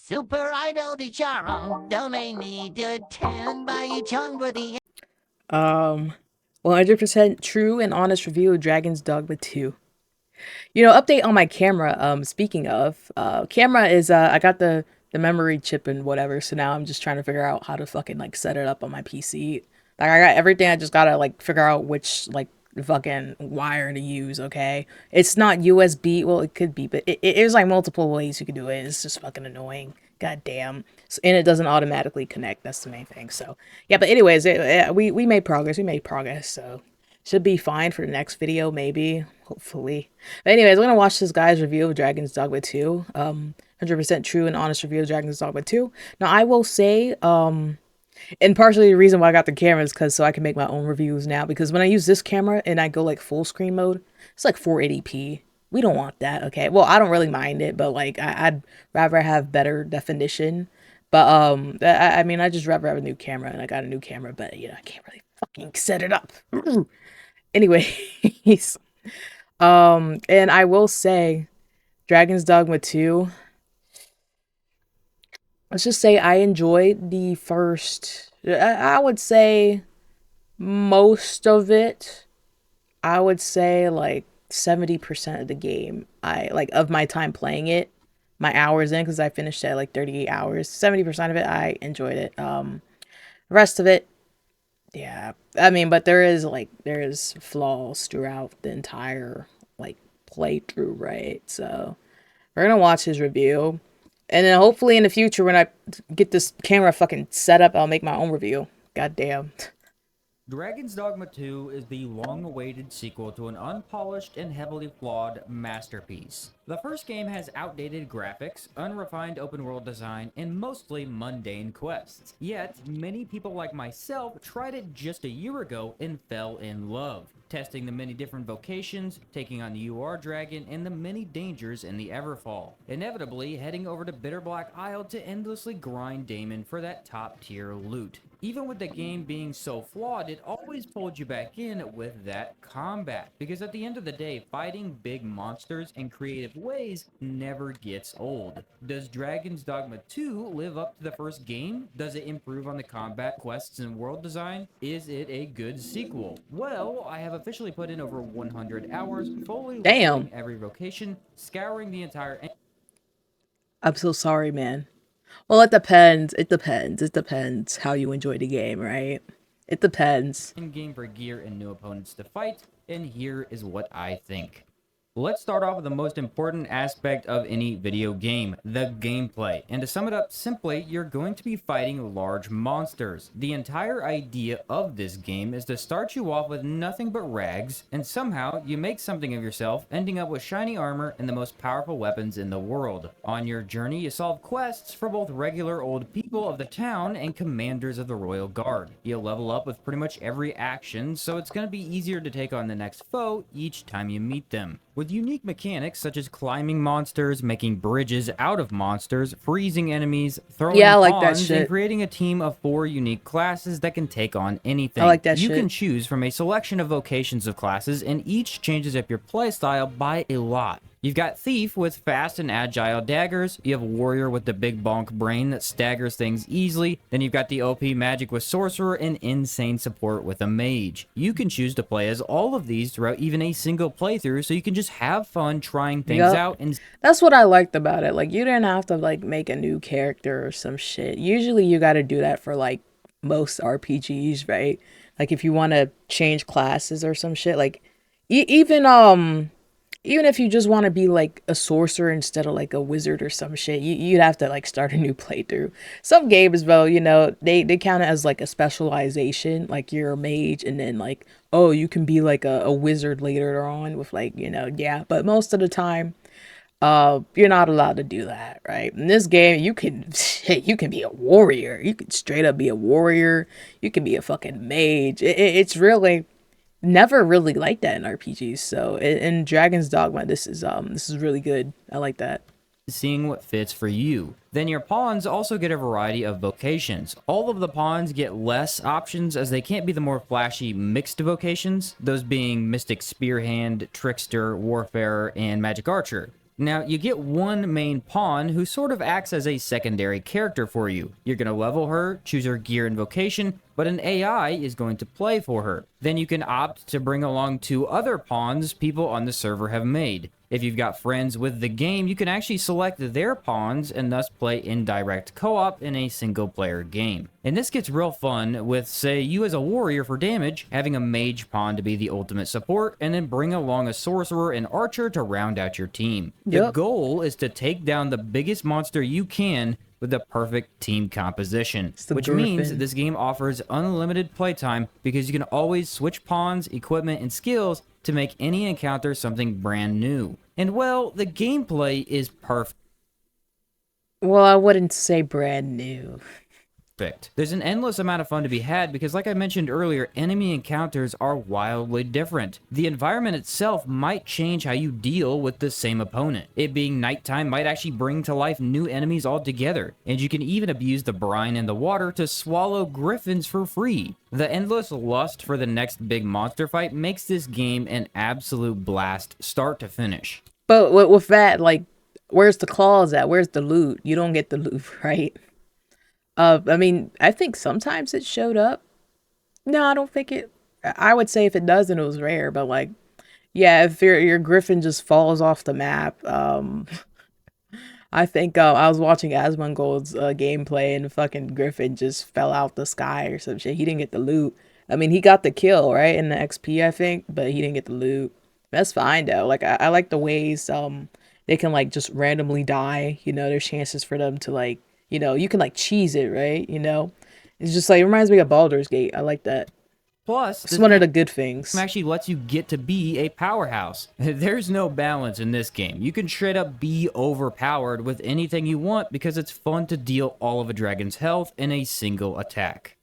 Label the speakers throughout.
Speaker 1: Super Idol di Charo, donate me to 10 by Chung for the
Speaker 2: 100% true and honest review of Dragon's Dogma 2. Update on my camera. Speaking of, camera is, I got the memory chip and whatever, so now I'm just trying to figure out how to fucking, like, set it up on my PC. Like, I got everything, I just gotta, like, figure out which, like, fucking wire to use, okay? It's not USB, well, it could be, but there's, like, multiple ways you can do it. It's just fucking annoying. God damn. And it doesn't automatically connect, that's the main thing, so. Yeah, but anyways, we made progress, so. Should be fine for the next video, maybe, hopefully. But anyways, we're gonna watch this guy's review of Dragon's Dogma 2. 100% true and honest review of Dragon's Dogma 2. Now, I will say, and partially the reason why I got the camera is because so I can make my own reviews now. Because when I use this camera and I go like full screen mode, it's like 480p. We don't want that, okay? Well, I don't really mind it, but like I'd rather have better definition. But I mean, I just rather have a new camera, and I got a new camera, but I can't really fucking set it up. Anyways, and I will say, Dragon's Dogma 2. Let's just say I enjoyed the first. I would say most of it. I would say like 70% of the game. I like of my time playing it, my hours in, because I finished at like 38 hours. 70% of it, I enjoyed it. The rest of it, yeah. I mean, but there is flaws throughout the entire like playthrough, right? So we're gonna watch his review. And then hopefully in the future when I get this camera fucking set up, I'll make my own review. God damn.
Speaker 3: Dragon's Dogma 2 is the long-awaited sequel to an unpolished and heavily flawed masterpiece. The first game has outdated graphics, unrefined open-world design, and mostly mundane quests. Yet, many people like myself tried it just a year ago and fell in love, testing the many different vocations, taking on the UR Dragon, and the many dangers in the Everfall. Inevitably, heading over to Bitterblack Isle to endlessly grind Damon for that top-tier loot. Even with the game being so flawed, it always pulled you back in with that combat, because at the end of the day, fighting big monsters in creative ways never gets old. Does Dragon's Dogma 2 live up to the first game? Does it improve on the combat, quests, and world design? Is it a good sequel? Well, I have officially put in over 100 hours, fully
Speaker 2: Damn.
Speaker 3: leveling every vocation, scouring the entire
Speaker 2: I'm so sorry, man. Well, it depends. It depends. It depends how you enjoy the game, right? It depends.
Speaker 3: in-game for gear and new opponents to fight, and here is what I think. Let's start off with the most important aspect of any video game, the gameplay. And to sum it up simply, you're going to be fighting large monsters. The entire idea of this game is to start you off with nothing but rags, and somehow you make something of yourself, ending up with shiny armor and the most powerful weapons in the world. On your journey, you solve quests for both regular old people of the town and commanders of the Royal Guard. You'll level up with pretty much every action, so it's going to be easier to take on the next foe each time you meet them. With unique mechanics such as climbing monsters, making bridges out of monsters, freezing enemies, throwing
Speaker 2: Yeah, I like that
Speaker 3: pawns,
Speaker 2: shit.
Speaker 3: and creating a team of 4 unique classes that can take on anything.
Speaker 2: I like that
Speaker 3: You
Speaker 2: shit.
Speaker 3: can choose from a selection of vocations of classes, and each changes up your playstyle by a lot. You've got Thief with fast and agile daggers, you have Warrior with the big bonk brain that staggers things easily, then you've got the OP Magic with Sorcerer, and insane support with a Mage. You can choose to play as all of these throughout even a single playthrough, so you can just have fun trying things out and
Speaker 2: That's what I liked about it. Like, you didn't have to, like, make a new character or some shit. Usually you gotta do that for, like, most RPGs, right? Like, if you want to change classes or some shit. Like, even if you just want to be, like, a sorcerer instead of, like, a wizard or some shit, you'd have to, like, start a new playthrough. Some games, though, they count it as, like, a specialization. Like, you're a mage, and then, like, oh, you can be, like, a wizard later on with, like, yeah. But most of the time, you're not allowed to do that, right? In this game, you can you can be a warrior. You can straight up be a warrior. You can be a fucking mage. It's really never really like that in RPGs. So in Dragon's Dogma, this is really good. I like that.
Speaker 3: seeing what fits for you. Then your pawns also get a variety of vocations. All of the pawns get less options as they can't be the more flashy mixed vocations, those being Mystic Spearhand, Trickster, Warfarer, and Magic Archer. Now, you get one main pawn who sort of acts as a secondary character for you. You're going to level her, choose her gear and vocation, but an AI is going to play for her. Then you can opt to bring along 2 other pawns people on the server have made. If you've got friends with the game, you can actually select their pawns and thus play indirect co-op in a single-player game. And this gets real fun with, say, you as a warrior for damage, having a mage pawn to be the ultimate support, and then bring along a sorcerer and archer to round out your team. The goal is to take down the biggest monster you can with the perfect team composition, which means this game offers unlimited playtime because you can always switch pawns, equipment, and skills to make any encounter something brand new. And well, the gameplay is perfect.
Speaker 2: Well, I wouldn't say brand new.
Speaker 3: There's an endless amount of fun to be had because, like I mentioned earlier, enemy encounters are wildly different. The environment itself might change how you deal with the same opponent. It being nighttime might actually bring to life new enemies altogether, and you can even abuse the brine in the water to swallow griffins for free. The endless lust for the next big monster fight makes this game an absolute blast, start to finish.
Speaker 2: But with that, like, where's the claws at? Where's the loot? You don't get the loot, right? I mean, I think sometimes it showed up. No, I don't think it. I would say if it doesn't, it was rare. But like, yeah, if your griffin just falls off the map, I think I was watching Asmongold's gameplay and the fucking griffin just fell out the sky or some shit. He didn't get the loot. I mean, he got the kill, right, in the XP, I think, but he didn't get the loot. That's fine though. Like I like the ways they can like just randomly die. You know, there's chances for them to like. You know, you can like cheese it, right? You know, it's just like, it reminds me of Baldur's Gate. I like that.
Speaker 3: Plus,
Speaker 2: it's one of the good things.
Speaker 3: It actually lets you get to be a powerhouse. There's no balance in this game. You can straight up be overpowered with anything you want because it's fun to deal all of a dragon's health in a single attack.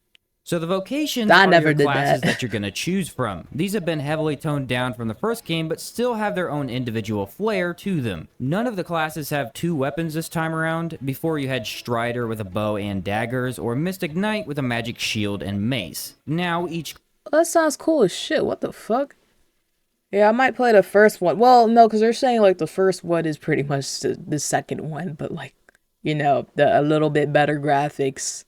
Speaker 3: So the vocations are your classes that you're going to choose from. These have been heavily toned down from the first game, but still have their own individual flair to them. None of the classes have 2 weapons this time around. Before you had Strider with a bow and daggers, or Mystic Knight with a magic shield and mace. Now each...
Speaker 2: That sounds cool as shit. What the fuck? Yeah, I might play the first one. Well, no, because they're saying like the first one is pretty much the second one, but like, you know, a little bit better graphics.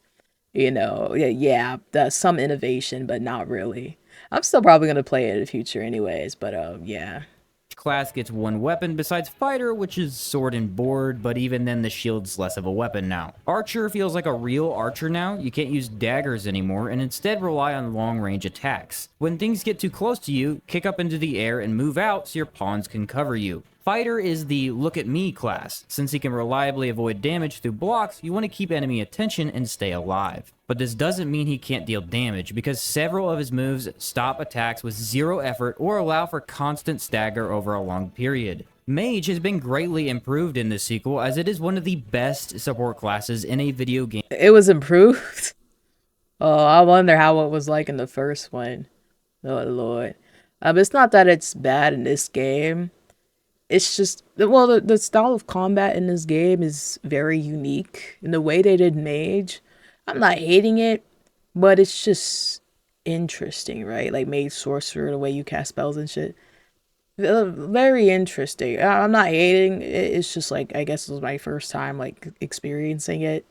Speaker 2: You know, yeah, some innovation, but not really. I'm still probably going to play it in the future anyways, but yeah.
Speaker 3: Each class gets 1 weapon besides Fighter, which is sword and board, but even then the shield's less of a weapon now. Archer feels like a real archer now. You can't use daggers anymore and instead rely on long-range attacks. When things get too close to you, kick up into the air and move out so your pawns can cover you. Fighter is the look at me class. Since he can reliably avoid damage through blocks, you want to keep enemy attention and stay alive. But this doesn't mean he can't deal damage, because several of his moves stop attacks with 0 effort or allow for constant stagger over a long period. Mage has been greatly improved in this sequel, as it is one of the best support classes in a video game.
Speaker 2: It was improved? Oh, I wonder how it was like in the first one. Oh lord. It's not that it's bad in this game. It's just, well, the style of combat in this game is very unique. And the way they did Mage, I'm not hating it, but it's just interesting, right? Like Mage Sorcerer, the way you cast spells and shit. Very interesting. I'm not hating it. It's just like, I guess it was my first time like experiencing it.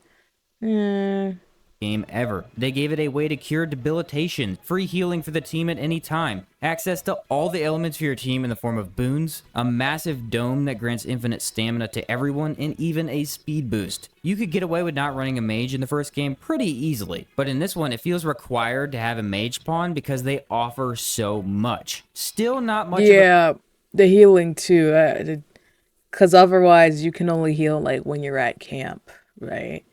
Speaker 3: Game ever. They gave it a way to cure debilitation, free healing for the team at any time, access to all the elements for your team in the form of boons, a massive dome that grants infinite stamina to everyone, and even a speed boost. You could get away with not running a mage in the first game pretty easily, but in this one it feels required to have a mage pawn because they offer so much. Still not much
Speaker 2: the healing too, because otherwise you can only heal like when you're at camp, right?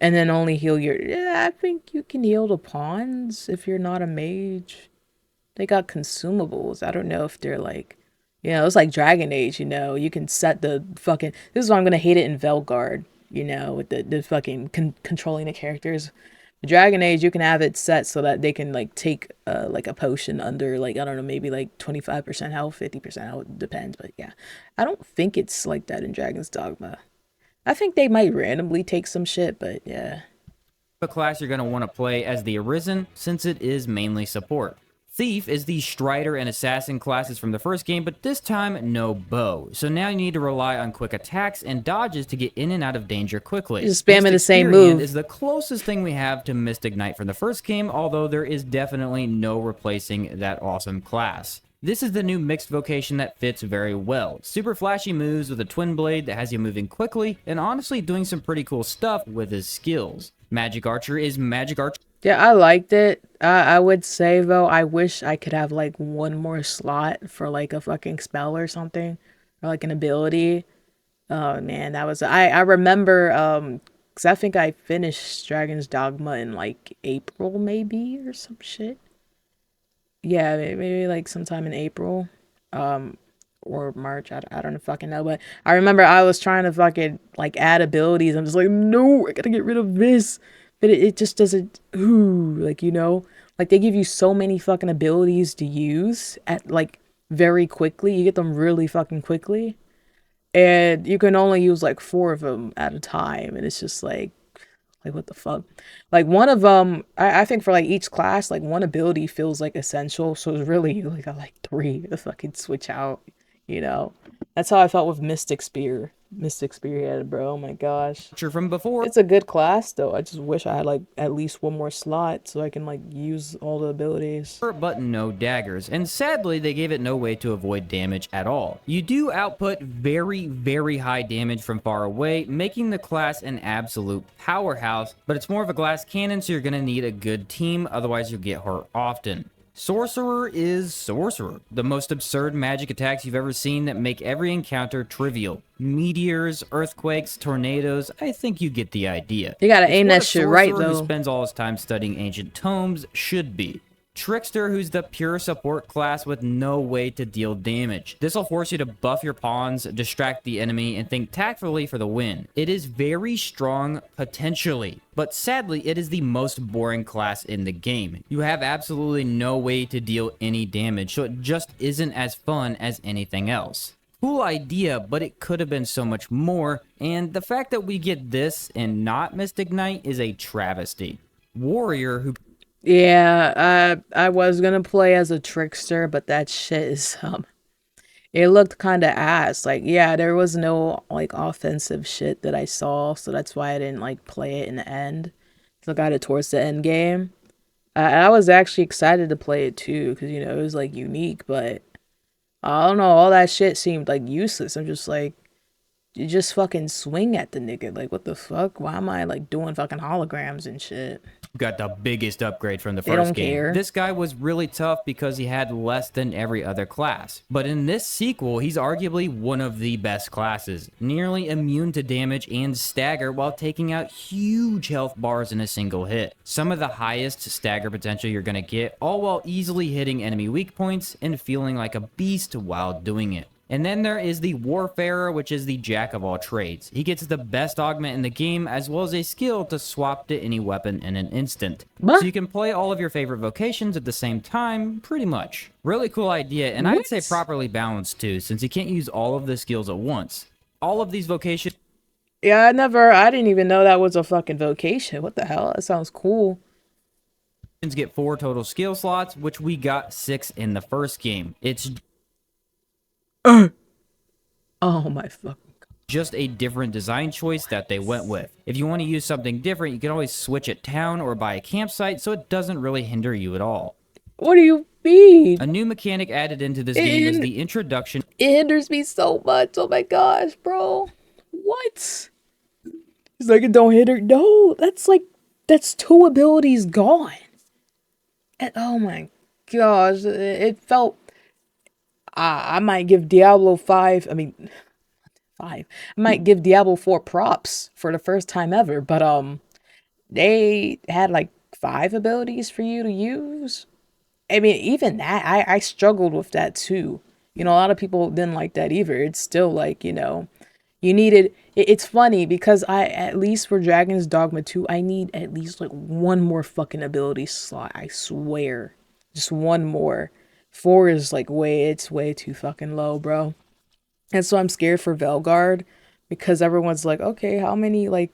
Speaker 2: And then only heal your... Yeah, I think you can heal the pawns if you're not a mage. They got consumables. I don't know if they're like... You know, it's like Dragon Age, you know. You can set the fucking... This is why I'm going to hate it in Velgard, you know, with the fucking controlling the characters. Dragon Age, you can have it set so that they can, like, take, like, a potion under, like, I don't know, maybe, like, 25% health, 50% health. Depends, but yeah. I don't think it's like that in Dragon's Dogma. I think they might randomly take some shit, but yeah.
Speaker 3: The class you're going to want to play as the Arisen, since it is mainly support. Thief is the Strider and Assassin classes from the first game, but this time no bow. So now you need to rely on quick attacks and dodges to get in and out of danger quickly.
Speaker 2: Just spamming the same
Speaker 3: Mystic
Speaker 2: move.
Speaker 3: is the closest thing we have to Mystic Knight from the first game, although there is definitely no replacing that awesome class. This is the new mixed vocation that fits very well. Super flashy moves with a twin blade that has you moving quickly, and honestly doing some pretty cool stuff with his skills. Magic Archer is Magic Archer.
Speaker 2: Yeah, I liked it. I would say though, I wish I could have like one more slot for like a fucking spell or something, or like an ability. Oh man, that was I remember because I think I finished Dragon's Dogma in like April maybe or some shit. Yeah, maybe like sometime in April, or March. I don't fucking know, but I remember I was trying to fucking like add abilities. I'm just like, no, I gotta get rid of this, but it just doesn't. Ooh, like like they give you so many fucking abilities to use at like very quickly. You get them really fucking quickly, and you can only use like 4 of them at a time, and it's just like what the fuck? Like one of them, I think for like each class, like one ability feels like essential. So it's really like I like 3 to fucking switch out, you know? That's how I felt with Mystic Spear. Mystic Spearhead, bro. Oh my gosh.
Speaker 3: from before.
Speaker 2: It's a good class though. I just wish I had like at least one more slot so I can like use all the abilities.
Speaker 3: But no daggers, and sadly they gave it no way to avoid damage at all. You do output very high damage from far away, making the class an absolute powerhouse, but it's more of a glass cannon, so you're gonna need a good team, otherwise you'll get hurt often. Sorcerer is Sorcerer. The most absurd magic attacks you've ever seen that make every encounter trivial. Meteors, earthquakes, tornadoes, I think you get the idea.
Speaker 2: You gotta
Speaker 3: It's
Speaker 2: aim
Speaker 3: what
Speaker 2: that
Speaker 3: a
Speaker 2: shit right
Speaker 3: sorcerer
Speaker 2: though.
Speaker 3: who spends all his time studying ancient tomes should be. Trickster, who's the pure support class with no way to deal damage. This will force you to buff your pawns, distract the enemy, and think tactfully for the win. It is very strong potentially, but sadly it is the most boring class in the game. You have absolutely no way to deal any damage, so it just isn't as fun as anything else. Cool idea, but it could have been so much more, and the fact that we get this and not Mystic Knight is a travesty. Warrior, who
Speaker 2: Yeah, I was gonna play as a trickster, but that shit is it looked kind of ass. Like, yeah, there was no like offensive shit that I saw, so that's why I didn't like play it in the end. So I got it towards the end game. I was actually excited to play it too, because it was like unique, but I don't know, all that shit seemed like useless. I'm just like, you just fucking swing at the nigga. Like, what the fuck? Why am I like doing fucking holograms and shit?
Speaker 3: got the biggest upgrade from the
Speaker 2: They
Speaker 3: first
Speaker 2: don't
Speaker 3: game.
Speaker 2: care.
Speaker 3: This guy was really tough because he had less than every other class. But in this sequel, he's arguably one of the best classes, nearly immune to damage and stagger while taking out huge health bars in a single hit. Some of the highest stagger potential you're gonna get, all while easily hitting enemy weak points and feeling like a beast while doing it. And then there is the Warfarer, which is the jack of all trades. He gets the best augment in the game, as well as a skill to swap to any weapon in an instant. So you can play all of your favorite vocations at the same time, pretty much. Really cool idea, and I'd say properly balanced too, since you can't use all of the skills at once. All of these vocations...
Speaker 2: Yeah, I didn't even know that was a fucking vocation. What the hell? That sounds cool.
Speaker 3: Get 4 total skill slots, which we got 6 in the first game. It's...
Speaker 2: Oh my fucking god.
Speaker 3: Just a different design choice that they went with. If you want to use something different, you can always switch at town or buy a campsite, so it doesn't really hinder you at all.
Speaker 2: What do you mean?
Speaker 3: A new mechanic added into this game was the introduction.
Speaker 2: It hinders me so much. Oh my gosh, bro. What? It's like it don't hinder. No, that's 2 abilities gone. And oh my gosh, it felt. I might give Diablo 5. I mean, 5. I might give Diablo 4 props for the first time ever. But they had like 5 abilities for you to use. I mean, even that, I struggled with that too. A lot of people didn't like that either. It's still like, you needed, it's funny because at least for Dragon's Dogma 2, I need at least like 1 more fucking ability slot. I swear. Just 1 more. 4 is like it's way too fucking low, bro. And so I'm scared for Velgard because everyone's like, okay, how many, like,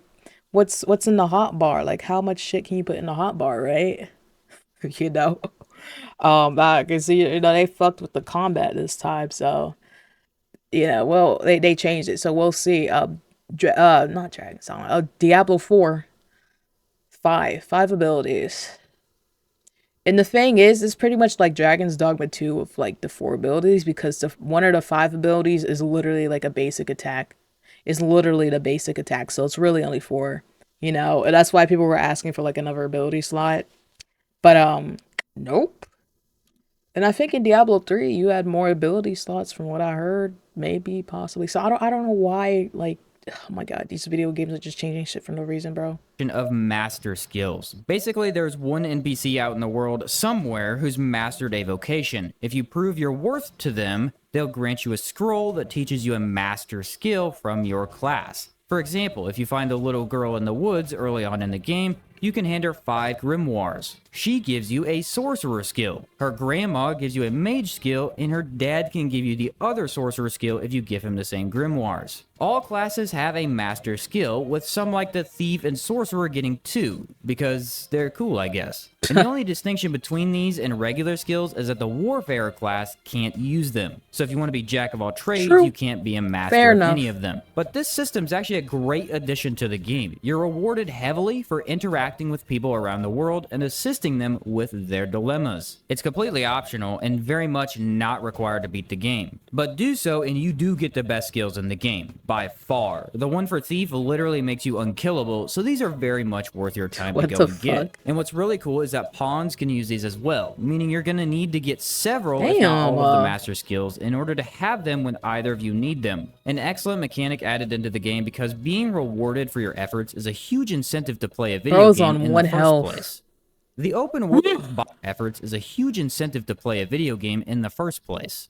Speaker 2: what's in the hot bar? Like, how much shit can you put in the hot bar, right? I can see, they fucked with the combat this time, so well, they changed it, so we'll see. Not Dragon Song, Diablo 4, five abilities. And the thing is, it's pretty much like Dragon's Dogma 2 with like the 4 abilities, because one of the 5 abilities is literally like a basic attack. It's literally the basic attack, so it's really only 4. And that's why people were asking for like another ability slot. But nope. And I think in Diablo 3 you had more ability slots from what I heard, maybe, possibly. So I don't know why, like, oh my god, these video games are just changing shit for no reason, bro.
Speaker 3: Of master skills. Basically, there's one NPC out in the world somewhere who's mastered a vocation. If you prove your worth to them, they'll grant you a scroll that teaches you a master skill from your class. For example, if you find a little girl in the woods early on in the game, you can hand her 5 grimoires. She gives you a sorcerer skill. Her grandma gives you a mage skill, and her dad can give you the other sorcerer skill if you give him the same grimoires. All classes have a master skill, with some like the thief and sorcerer getting 2, because they're cool, I guess. And the only distinction between these and regular skills is that the warfare class can't use them. So if you want to be jack of all trades, you can't be a master of any of them. But this system's actually a great addition to the game. You're rewarded heavily for interacting with people around the world and assisting them with their dilemmas. It's completely optional and very much not required to beat the game. But do so and you do get the best skills in the game, by far. The one for Thief literally makes you unkillable, so these are very much worth your time to go and get. And what's really cool is that pawns can use these as well, meaning you're going to need to get several, if not all of the master skills, in order to have them when either of you need them. An excellent mechanic added into the game, because being rewarded for your efforts is a huge incentive to play a video game in the first place. The open world efforts is a huge incentive to play a video game in the first place.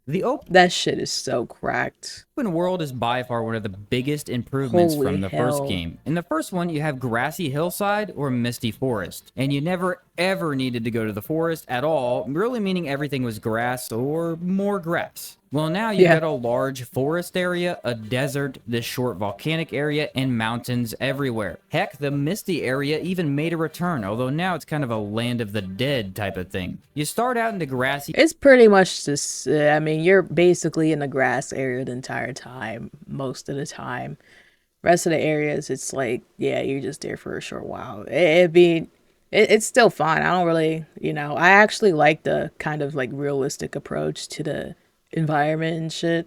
Speaker 2: That shit is so cracked.
Speaker 3: Open world is by far one of the biggest improvements from the first game. In the first one, you have grassy hillside or misty forest, and you never ever needed to go to the forest at all, really meaning everything was grass or more grass. Well, now you've got a large forest area, a desert, this short volcanic area, and mountains everywhere. Heck, the misty area even made a return, although now it's kind of a land of the dead type of thing. You start out in the grassy...
Speaker 2: It's pretty much just, I mean, you're basically in the grass area the entire time, most of the time. Rest of the areas, it's like, yeah, you're just there for a short while. It's still fun. I don't really, I actually like the kind of like realistic approach to the environment and shit.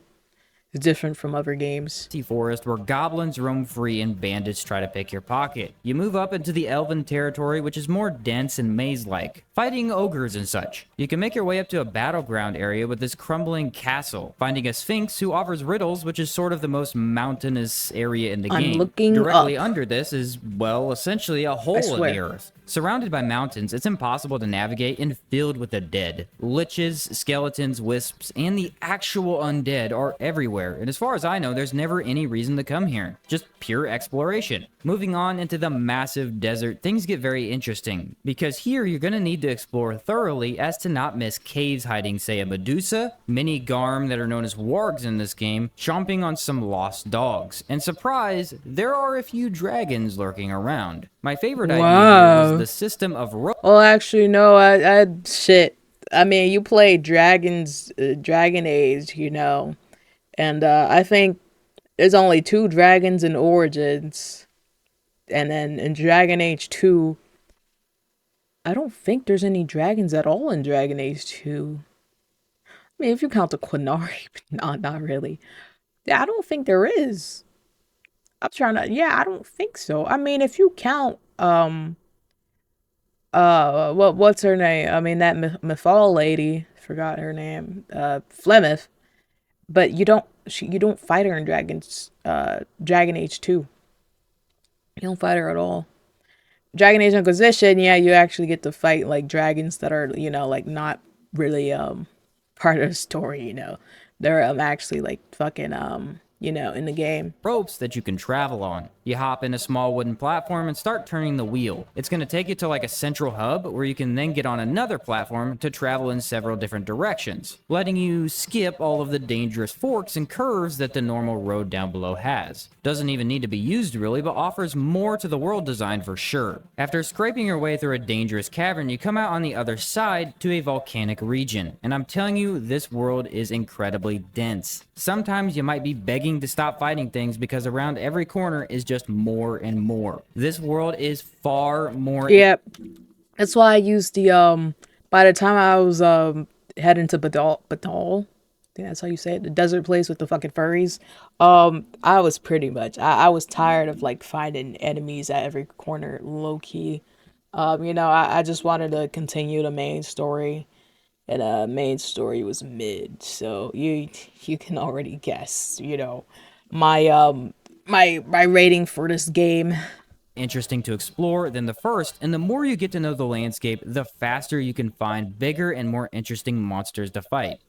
Speaker 2: It's different from other games.
Speaker 3: Forest where goblins roam free and bandits try to pick your pocket. You move up into the elven territory, which is more dense and maze-like, fighting ogres and such. You can make your way up to a battleground area with this crumbling castle, finding a sphinx who offers riddles, which is sort of the most mountainous area in the game. Directly under this is, well, essentially a hole in the earth. Surrounded by mountains, it's impossible to navigate and filled with the dead. Liches, skeletons, wisps, and the actual undead are everywhere. And as far as I know, there's never any reason to come here. Just pure exploration. Moving on into the massive desert, things get very interesting, because here you're going to need to explore thoroughly as to not miss caves hiding, say, a Medusa, many Garm that are known as wargs in this game, chomping on some lost dogs. And surprise, there are a few dragons lurking around. My favorite idea here was the system of...
Speaker 2: Well, actually, no, shit. I mean, you play Dragon Age, and I think there's only 2 dragons in Origins. And then in Dragon Age 2, I don't think there's any dragons at all in Dragon Age 2. I mean, if you count the Quinari, not really. Yeah, I don't think there is. I don't think so. I mean, if you count, what's her name? I mean, that Mythal lady, forgot her name, Flemeth. But you don't fight her in Dragon Age 2. You don't fight her at all. Dragon Age Inquisition, yeah, you actually get to fight like dragons that are, like not really part of the story, They're actually like fucking in the game.
Speaker 3: Ropes that you can travel on. You hop in a small wooden platform and start turning the wheel. It's going to take you to like a central hub where you can then get on another platform to travel in several different directions, letting you skip all of the dangerous forks and curves that the normal road down below has. Doesn't even need to be used really, but offers more to the world design for sure. After scraping your way through a dangerous cavern, you come out on the other side to a volcanic region. And I'm telling you, this world is incredibly dense. Sometimes you might be begging to stop fighting things because around every corner is just more and more. This world is far more.
Speaker 2: Yep. That's why I used the by the time I was heading to Badal, I think that's how you say it, the desert place with the fucking furries. I was pretty much I was tired of like finding enemies at every corner, low key. I just wanted to continue the main story. And main story was mid, so you can already guess, my rating for this game.
Speaker 3: Interesting to explore than the first, and the more you get to know the landscape, the faster you can find bigger and more interesting monsters to fight.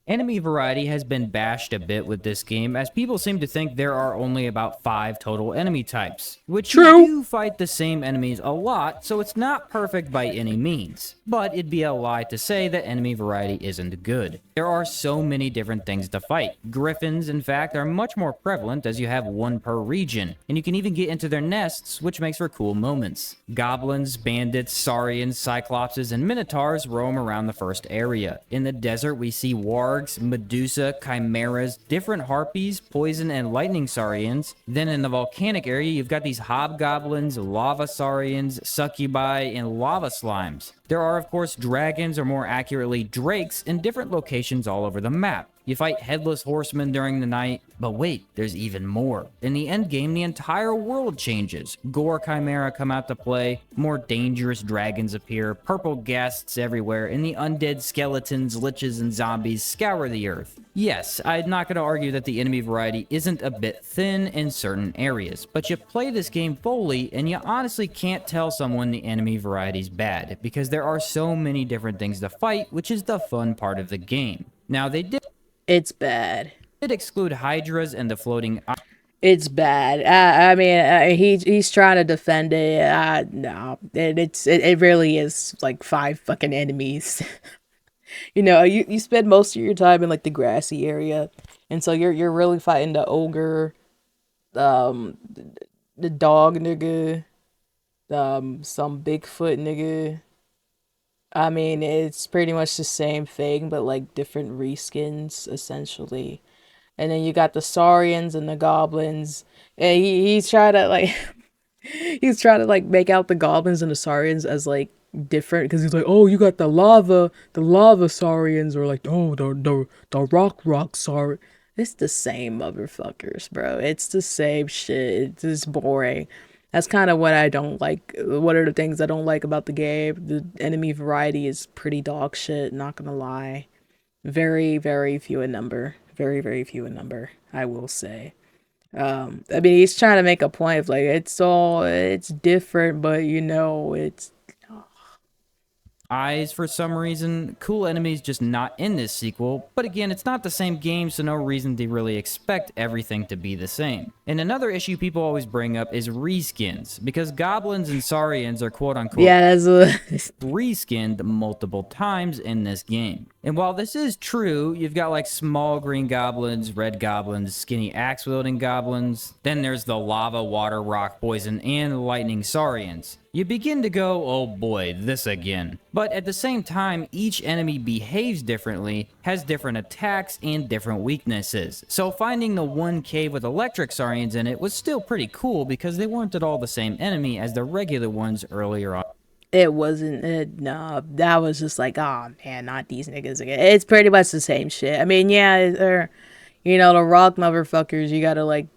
Speaker 3: Enemy variety has been bashed a bit with this game, as people seem to think there are only about 5 total enemy types, which
Speaker 2: True.
Speaker 3: You do fight the same enemies a lot, so it's not perfect by any means. But it'd be a lie to say that enemy variety isn't good. There are so many different things to fight. Griffins, in fact, are much more prevalent as you have one per region, and you can even get into their nests, which makes for cool moments. Goblins, bandits, saurians, cyclopses, and minotaurs roam around the first area. In the desert, we see wargs, Medusa, chimeras, different harpies, poison and lightning saurians. Then in the volcanic area, you've got these hobgoblins, lava saurians, succubi, and lava slimes. There are, of course, dragons, or more accurately, drakes, in different locations all over the map. You fight headless horsemen during the night, but wait, there's even more. In the end game, the entire world changes. Gore chimera come out to play, more dangerous dragons appear, purple ghasts everywhere, and the undead skeletons, liches, and zombies scour the earth. Yes, I'm not going to argue that the enemy variety isn't a bit thin in certain areas, but you play this game fully, and you honestly can't tell someone the enemy variety's bad, because there are so many different things to fight, which is the fun part of the game. Now, they did
Speaker 2: It's bad.
Speaker 3: exclude hydras and the floating.
Speaker 2: It's bad. He's trying to defend it. No, it really is like 5 fucking enemies. You spend most of your time in like the grassy area, and so you're really fighting the ogre, the dog nigga, some Bigfoot nigga. I mean, it's pretty much the same thing, but like different reskins essentially. And then you got the saurians and the goblins, and he's trying to like he's trying to like make out the goblins and the saurians as like different, because he's like, oh, you got the lava saurians, or like, oh, the rock saurians. It's the same motherfuckers, bro. It's the same shit. It's just boring. That's kind of what I don't like. What are the things I don't like about the game? The enemy variety is pretty dog shit, not gonna lie. Very, very few in number. Very, very few in number, I will say. He's trying to make a point of like, it's different, but it's
Speaker 3: Eyes for some reason. Cool enemies just not in this sequel, but again, it's not the same game, so no reason to really expect everything to be the same. And another issue people always bring up is reskins, because goblins and saurians are quote-unquote reskinned multiple times in this game. And while this is true, you've got like small green goblins, red goblins, skinny axe-wielding goblins, then there's the lava, water, rock, poison, and lightning saurians. You begin to go, oh boy, this again. But at the same time, each enemy behaves differently, has different attacks, and different weaknesses. So finding the one cave with electric saurians in it was still pretty cool, because they weren't at all the same enemy as the regular ones earlier on.
Speaker 2: It wasn't, no, that was just like, oh man, not these niggas again. It's pretty much the same shit. I mean, yeah, the rock motherfuckers, you gotta like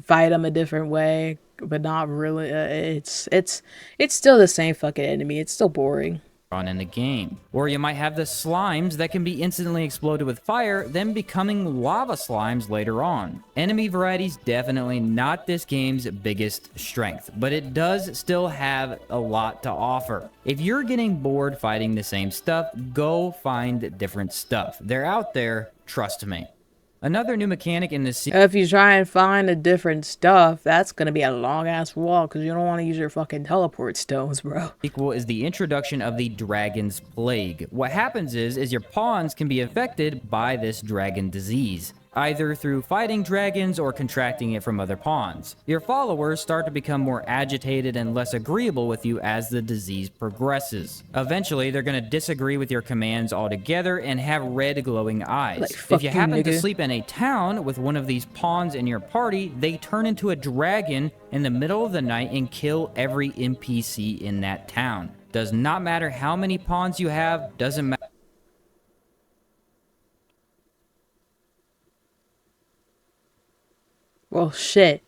Speaker 2: fight them a different way, but not really. It's still the same fucking enemy. It's still boring.
Speaker 3: On in the game. Or you might have the slimes that can be instantly exploded with fire, then becoming lava slimes later on. Enemy variety's definitely not this game's biggest strength, but it does still have a lot to offer. If you're getting bored fighting the same stuff, go find different stuff. They're out there, trust me. Another new mechanic in this
Speaker 2: If you try and find a different stuff, that's gonna be a long ass walk because you don't want to use your fucking teleport stones, bro.
Speaker 3: sequel is the introduction of the Dragon's Plague. What happens is your pawns can be affected by this dragon disease, either through fighting dragons or contracting it from other pawns. Your followers start to become more agitated and less agreeable with you as the disease progresses. Eventually, they're going to disagree with your commands altogether and have red glowing eyes.
Speaker 2: Like,
Speaker 3: if
Speaker 2: fuck
Speaker 3: you
Speaker 2: you,
Speaker 3: happen to
Speaker 2: nigga.
Speaker 3: sleep in a town with one of these pawns in your party, they turn into a dragon in the middle of the night and kill every NPC in that town. Does not matter how many pawns you have, doesn't matter.
Speaker 2: Well, shit.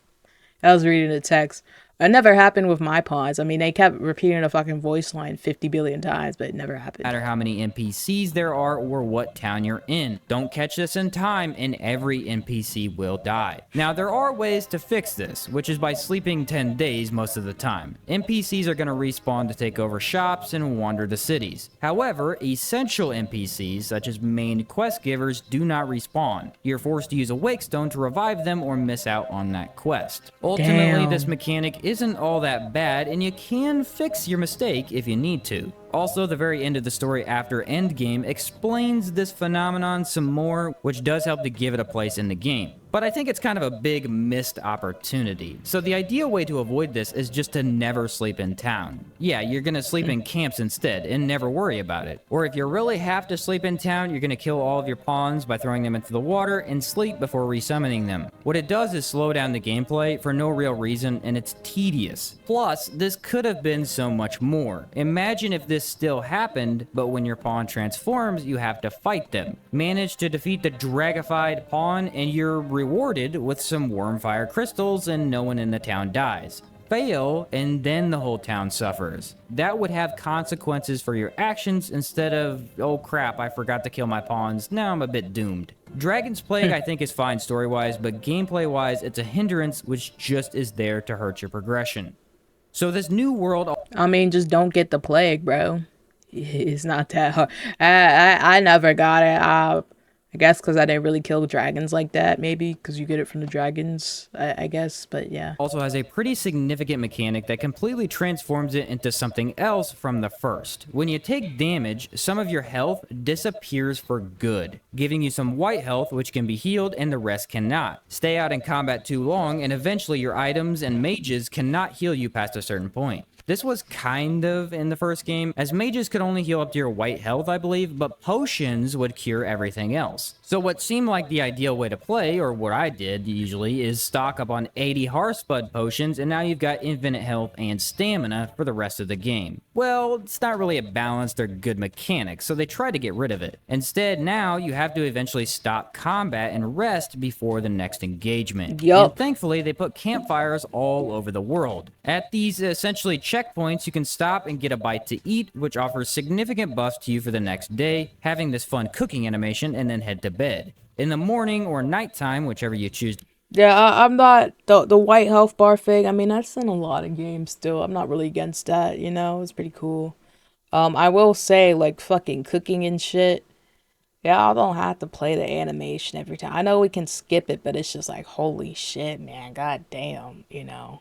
Speaker 2: I was reading the text. It never happened with my pawns. I mean, they kept repeating the fucking voice line 50 billion times, but it never happened.
Speaker 3: Matter how many NPCs there are or what town you're in. Don't catch this in time and every NPC will die. Now, there are ways to fix this, which is by sleeping 10 days most of the time. NPCs are going to respawn to take over shops and wander the cities. However, essential NPCs, such as main quest givers, do not respawn. You're forced to use a wake stone to revive them or miss out on that quest. Ultimately,
Speaker 2: Damn.
Speaker 3: this mechanic isn't all that bad, and you can fix your mistake if you need to. Also, the very end of the story after Endgame explains this phenomenon some more, which does help to give it a place in the game. But I think it's kind of a big missed opportunity. So the ideal way to avoid this is just to never sleep in town. Yeah, you're gonna sleep in camps instead and never worry about it. Or if you really have to sleep in town, you're gonna kill all of your pawns by throwing them into the water and sleep before resummoning them. What it does is slow down the gameplay for no real reason, and it's tedious. Plus, this could have been so much more. Imagine if this still happened, but when your pawn transforms, you have to fight them. Manage to defeat the dragified pawn, and you're rewarded with some wormfire crystals and no one in the town dies. Fail, and then the whole town suffers. That would have consequences for your actions instead of, oh crap, I forgot to kill my pawns, now I'm a bit doomed. Dragon's Plague I think is fine story-wise, but gameplay-wise it's a hindrance which just is there to hurt your progression. So this new world...
Speaker 2: I mean, just don't get the plague, bro. It's not that hard. I never got it. I guess because I didn't really kill dragons like that, maybe because you get it from the dragons, I guess, but yeah.
Speaker 3: Also has a pretty significant mechanic that completely transforms it into something else from the first. When you take damage, some of your health disappears for good, giving you some white health which can be healed and the rest cannot. Stay out in combat too long and eventually your items and mages cannot heal you past a certain point. This was kind of in the first game, as mages could only heal up to your white health, I believe, but potions would cure everything else. So what seemed like the ideal way to play, or what I did usually, is stock up on 80 Hearthspud potions, and now you've got infinite health and stamina for the rest of the game. Well, it's not really a balanced or good mechanic, so they tried to get rid of it. Instead, now you have to eventually stop combat and rest before the next engagement.
Speaker 2: Yup.
Speaker 3: And thankfully, they put campfires all over the world. At these essentially checkpoints, you can stop and get a bite to eat, which offers significant buffs to you for the next day, having this fun cooking animation, and then head to bed. In the morning or nighttime, whichever you choose.
Speaker 2: Yeah, I'm not, the white health bar thing, I mean, that's in a lot of games still. I'm not really against that, you know, it's pretty cool. I will say, like, fucking cooking and shit, yeah, I don't have to play the animation every time. I know we can skip it, but it's just like, holy shit, man, god damn, you know.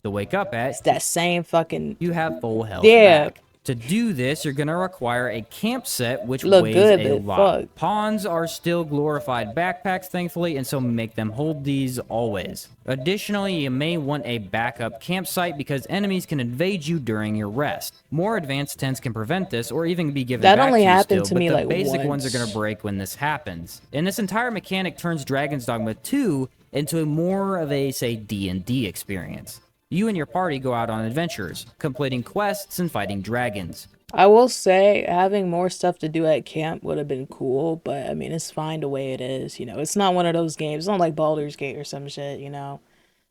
Speaker 3: To wake up at,
Speaker 2: It's that same fucking...
Speaker 3: you have full health
Speaker 2: Yeah.
Speaker 3: back. To do this, you're going to require a camp set, which
Speaker 2: Look
Speaker 3: weighs
Speaker 2: good,
Speaker 3: a
Speaker 2: but
Speaker 3: lot.
Speaker 2: fuck.
Speaker 3: Pawns are still glorified backpacks, thankfully, and so make them hold these always. Additionally, you may want a backup campsite because enemies can invade you during your rest. More advanced tents can prevent this, or even be given
Speaker 2: That
Speaker 3: back
Speaker 2: only
Speaker 3: to you
Speaker 2: happened
Speaker 3: still,
Speaker 2: to me,
Speaker 3: but the
Speaker 2: like,
Speaker 3: basic ones are
Speaker 2: once.
Speaker 3: going to break when this happens. And this entire mechanic turns Dragon's Dogma 2 into more of a, say, D&D experience. You and your party go out on adventures, completing quests and fighting dragons.
Speaker 2: I will say, having more stuff to do at camp would have been cool, but I mean, it's fine the way it is, you know. It's not one of those games. It's not like Baldur's Gate or some shit, you know.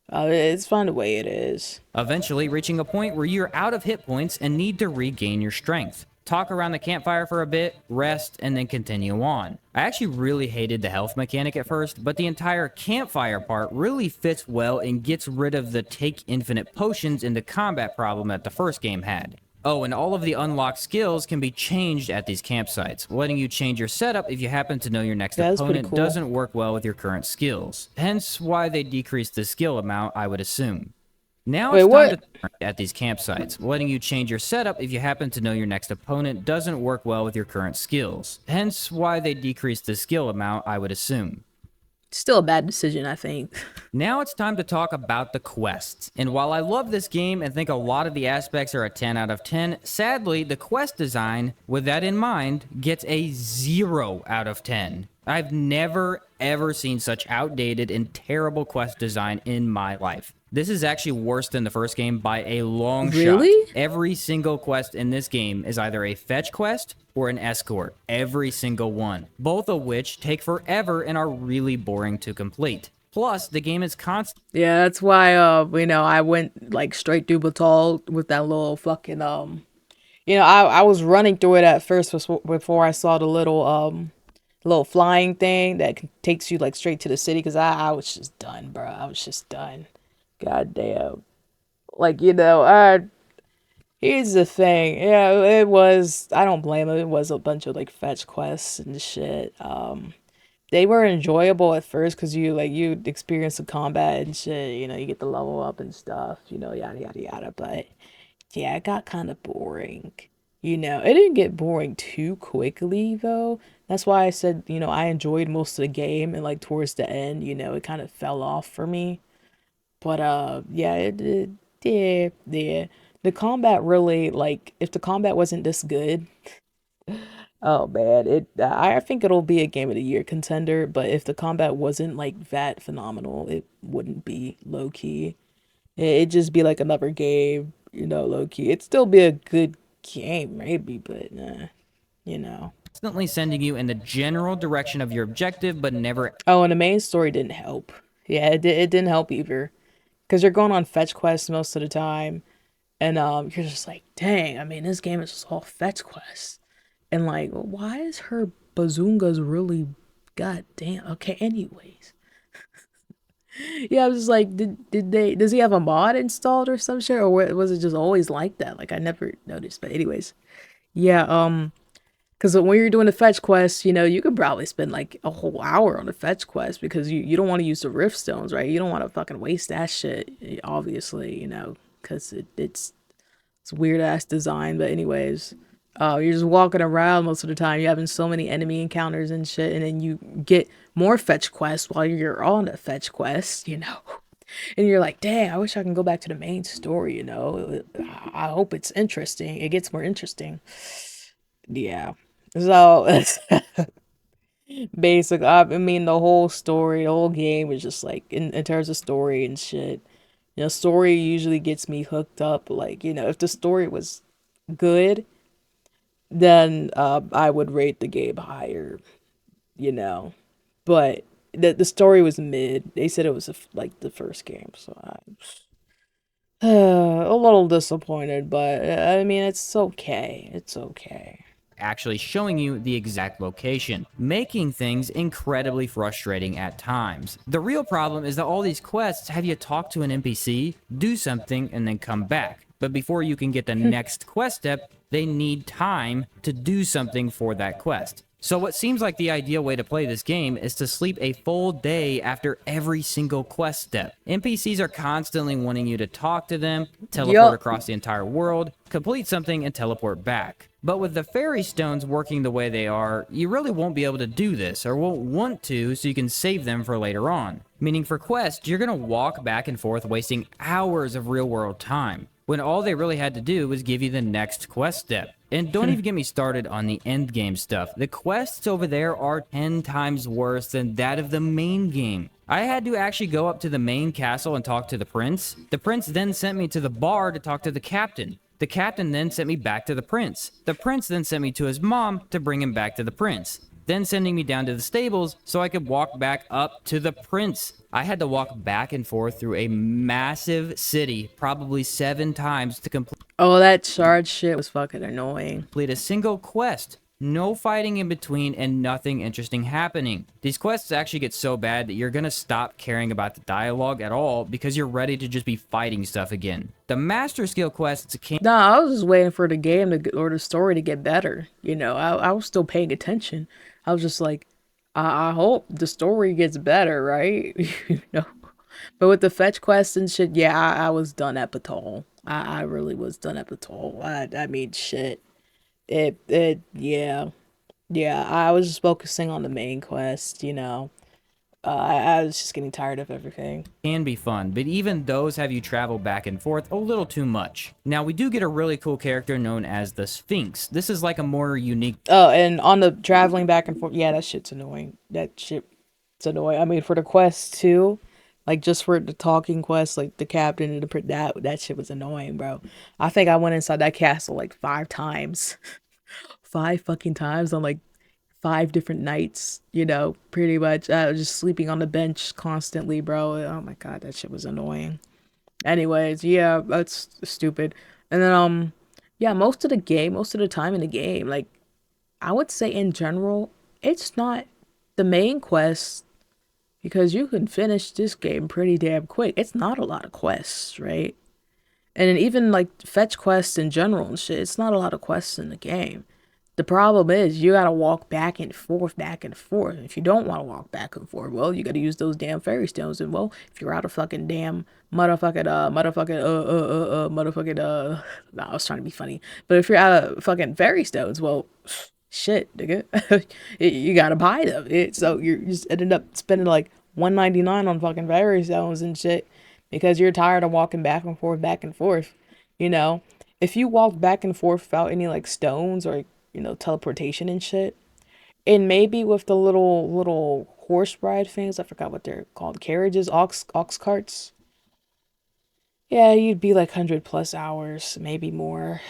Speaker 2: It's fine the way it is.
Speaker 3: Eventually reaching a point where you're out of hit points and need to regain your strength. Talk around the campfire for a bit, rest, and then continue on. I actually really hated the health mechanic at first, but the entire campfire part really fits well and gets rid of the take infinite potions into combat problem that the first game had. Oh, and all of the unlocked skills can be changed at these campsites, letting you change your setup if you happen to know your next
Speaker 2: Yeah, that's pretty
Speaker 3: opponent
Speaker 2: cool.
Speaker 3: doesn't work well with your current skills. Hence why they decreased the skill amount, I would assume. Now
Speaker 2: Wait,
Speaker 3: it's time
Speaker 2: what?
Speaker 3: to turn at these campsites, letting you change your setup if you happen to know your next opponent doesn't work well with your current skills. Hence why they decreased the skill amount, I would assume.
Speaker 2: Still a bad decision, I think.
Speaker 3: Now it's time to talk about the quests. And while I love this game and think a lot of the aspects are a 10 out of 10, sadly, the quest design, with that in mind, gets a 0 out of 10. I've never, ever seen such outdated and terrible quest design in my life. This is actually worse than the first game by a long shot.
Speaker 2: Really?
Speaker 3: Every single quest in this game is either a fetch quest or an escort. Every single one. Both of which take forever and are really boring to complete. Plus, the game is constant.
Speaker 2: Yeah, that's why I went like straight through Batal with that little fucking I was running through it at first before I saw the little flying thing that takes you like straight to the city because I was just done, bro. I was just done. God damn. Like, here's the thing. Yeah, it was, I don't blame it. It was a bunch of like fetch quests and shit. They were enjoyable at first because you experience the combat and shit, you get the level up and stuff, yada yada yada. But yeah, it got kind of boring. It didn't get boring too quickly though. That's why I said, I enjoyed most of the game and like towards the end, it kind of fell off for me. But yeah, yeah. The combat really like if the combat wasn't this good, oh man, I think it'll be a game of the year contender, but if the combat wasn't like that phenomenal, it wouldn't be low key. It'd just be like another game, low key. It'd still be a good game, maybe, but you know.
Speaker 3: Constantly sending you in the general direction of your objective, but never.
Speaker 2: Oh, and the main story didn't help. Yeah, it didn't help either. Because you're going on fetch quests most of the time. And you're just like, dang, I mean, this game is just all fetch quests. And like, why is her bazungas really goddamn okay, anyways. Yeah, I was just like, does he have a mod installed or some shit? Or was it just always like that? Like I never noticed. But anyways. Yeah, because when you're doing the fetch quest, you could probably spend like a whole hour on the fetch quest because you don't want to use the rift stones, right? You don't want to fucking waste that shit, obviously, because it's weird ass design. But anyways, you're just walking around most of the time. You're having so many enemy encounters and shit, and then you get more fetch quests while you're on the fetch quest, And you're like, dang, I wish I can go back to the main story, I hope it's interesting. It gets more interesting. Yeah. So basic. I mean, the whole story, the whole game is just like in terms of story and shit. Story usually gets me hooked up. Like, if the story was good, then I would rate the game higher. But the story was mid. They said it was like the first game, so I'm a little disappointed. But I mean, it's okay. It's okay.
Speaker 3: Actually showing you the exact location, making things incredibly frustrating at times. The real problem is that all these quests have you talk to an NPC, do something, and then come back. But before you can get the next quest step, they need time to do something for that quest. So what seems like the ideal way to play this game is to sleep a full day after every single quest step. NPCs are constantly wanting you to talk to them, teleport across the entire world, complete something, and teleport back. But with the fairy stones working the way they are, you really won't be able to do this, or won't want to, so you can save them for later on. Meaning for quests, you're gonna walk back and forth wasting hours of real-world time, when all they really had to do was give you the next quest step. And don't even get me started on the endgame stuff. The quests over there are 10 times worse than that of the main game. I had to actually go up to the main castle and talk to the prince. The prince then sent me to the bar to talk to the captain. The captain then sent me back to the prince. The prince then sent me to his mom to bring him back to the prince. Then sending me down to the stables so I could walk back up to the prince. I had to walk back and forth through a massive city, probably 7 times to complete.
Speaker 2: Oh, that shard shit was fucking annoying.
Speaker 3: Complete a single quest. no fighting in between, and nothing interesting happening. These quests actually get so bad that you're gonna stop caring about the dialogue at all because you're ready to just be fighting stuff again. The master skill quests can
Speaker 2: Nah, I was just waiting for the game or the story to get better. You know, I was still paying attention. I was just like, I hope the story gets better, right? You know. But with the fetch quests and shit, yeah, I was done at Batol. I really was done at Batol. I mean, shit. Yeah. Yeah, I was just focusing on the main quest, you know. I was just getting tired of everything.
Speaker 3: be fun, but even those have you travel back and forth a little too much. Now, we do get a really cool character known as the Sphinx. This is like a more unique...
Speaker 2: Oh, and on the traveling back and forth, yeah, that shit's annoying. It's annoying. I mean, for the quest too, like just for the talking quest, like the captain and that shit was annoying, bro. I think I went inside that castle like 5 times. 5 fucking times on like 5 different nights, you know, pretty much. I was just sleeping on the bench constantly, bro. Oh my god, that shit was annoying. Anyways, yeah, that's stupid. And then yeah, most of the time in the game, like I would say in general, it's not the main quest because you can finish this game pretty damn quick. It's not a lot of quests, right? And then even like fetch quests in general and shit, it's not a lot of quests in the game. The problem is you gotta walk back and forth, back and forth. If you don't want to walk back and forth, well, you gotta use those damn fairy stones. And well, if you're out of fucking damn nah, I was trying to be funny, but if you're out of fucking fairy stones, well, shit, nigga, you gotta buy them. So you're just ended up spending like 199 on fucking fairy stones and shit because you're tired of walking back and forth. You know, if you walk back and forth without any like stones or teleportation and shit. And maybe with the little horse ride things, I forgot what they're called, carriages, ox carts. Yeah, you'd be like 100+ hours, maybe more.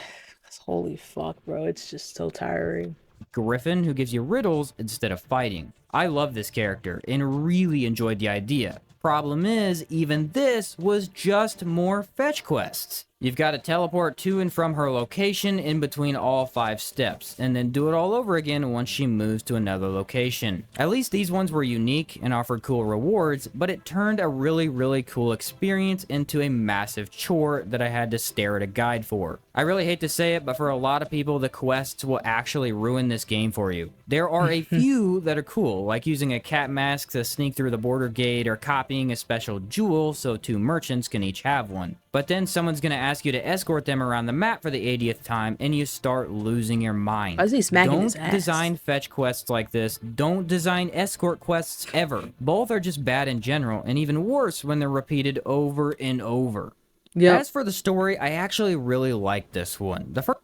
Speaker 2: 'Cause holy fuck, bro, it's just so tiring.
Speaker 3: Griffin who gives you riddles instead of fighting. I love this character and really enjoyed the idea. Problem is, even this was just more fetch quests. You've got to teleport to and from her location in between all 5 steps, and then do it all over again once she moves to another location. At least these ones were unique and offered cool rewards, but it turned a really cool experience into a massive chore that I had to stare at a guide for. I really hate to say it, but for a lot of people, the quests will actually ruin this game for you. There are a few that are cool, like using a cat mask to sneak through the border gate or copying a special jewel so 2 merchants can each have one. But then someone's gonna ask you to escort them around the map for the 80th time, and you start losing your mind.
Speaker 2: Why is he smacking his
Speaker 3: Don't
Speaker 2: ass?
Speaker 3: design fetch quests like this. Don't design escort quests ever. Both are just bad in general, and even worse when they're repeated over and over.
Speaker 2: Yeah.
Speaker 3: As for the story, I actually really liked this one. The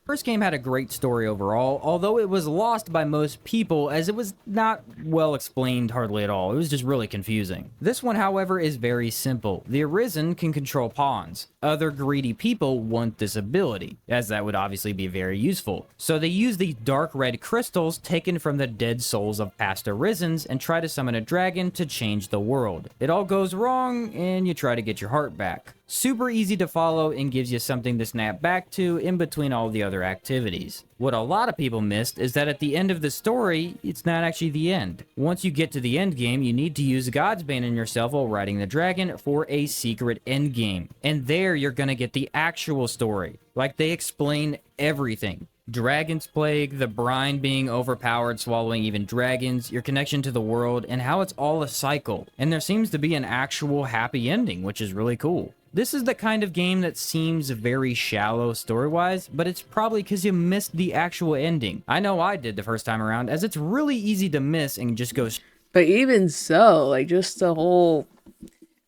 Speaker 3: first game had a great story overall, although it was lost by most people as it was not well explained hardly at all. It was just really confusing. This one, however, is very simple. The Arisen can control pawns. Other greedy people want this ability, as that would obviously be very useful. So they use these dark red crystals taken from the dead souls of past Arisens and try to summon a dragon to change the world. It all goes wrong, and you try to get your heart back. Super easy to follow and gives you something to snap back to in between all the other activities. What a lot of people missed is that at the end of the story, it's not actually the end. Once you get to the end game, you need to use God's Bane on yourself while riding the dragon for a secret end game. And there you're gonna get the actual story. Like, they explain everything. Dragon's Plague, the brine being overpowered, swallowing even dragons, your connection to the world, and how it's all a cycle. And there seems to be an actual happy ending, which is really cool. This is the kind of game that seems very shallow story-wise, but it's probably because you missed the actual ending. I know I did the first time around, as it's really easy to miss and just go...
Speaker 2: But even so, like, just the whole...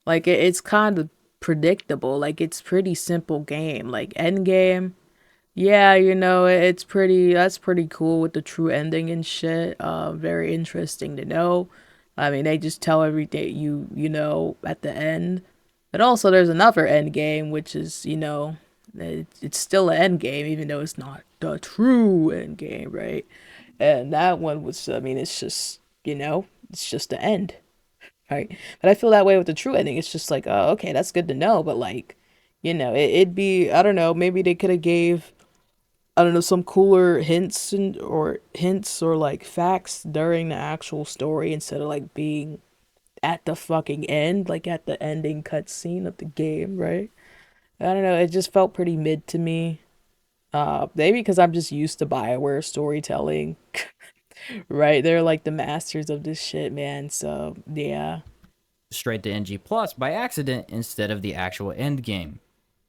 Speaker 2: Like, it's kind of predictable. Like, it's pretty simple game. Like, end game... Yeah, that's pretty cool with the true ending and shit. Very interesting to know. I mean, they just tell everything you know at the end. But also there's another end game, which is, it's still an end game, even though it's not the true end game, right? And that one was, I mean, it's just, it's just the end, right? But I feel that way with the true ending. It's just like, oh, okay, that's good to know. But like, it'd be, I don't know, maybe they could have gave I don't know, some cooler hints or like facts during the actual story instead of like being at the fucking end, like at the ending cutscene of the game, right? I don't know, it just felt pretty mid to me. Maybe because I'm just used to BioWare storytelling, right? They're like the masters of this shit, man. So yeah.
Speaker 3: Straight to NG Plus by accident instead of the actual end game.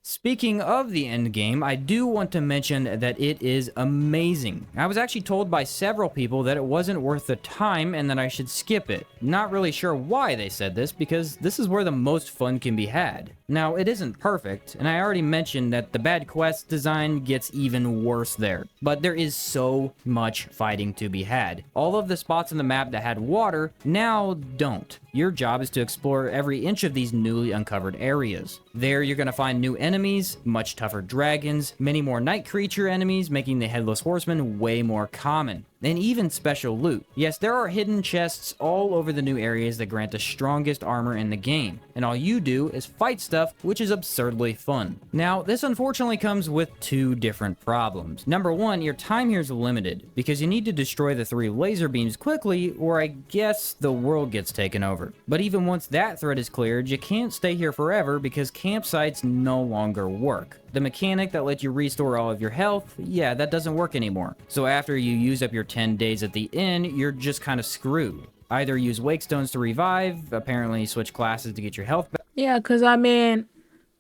Speaker 3: Speaking of the end game, I do want to mention that it is amazing. I was actually told by several people that it wasn't worth the time and that I should skip it. Not really sure why they said this, because this is where the most fun can be had. Now, it isn't perfect, and I already mentioned that the bad quest design gets even worse there, but there is so much fighting to be had. All of the spots on the map that had water now don't. Your job is to explore every inch of these newly uncovered areas. There you're going to find new enemies, much tougher dragons, many more night creature enemies, making the Headless Horseman way more common, and even special loot. Yes, there are hidden chests all over the new areas that grant the strongest armor in the game, and all you do is fight stuff, which is absurdly fun. Now, this unfortunately comes with two different problems. Number one, your time here is limited, because you need to destroy the 3 laser beams quickly, or I guess the world gets taken over. But even once that threat is cleared, you can't stay here forever because campsites no longer work. The mechanic that lets you restore all of your health, yeah, that doesn't work anymore. So after you use up your 10 days at the inn, you're just kind of screwed. Either use wake stones to revive, apparently switch classes to get your health back.
Speaker 2: Yeah, because I mean,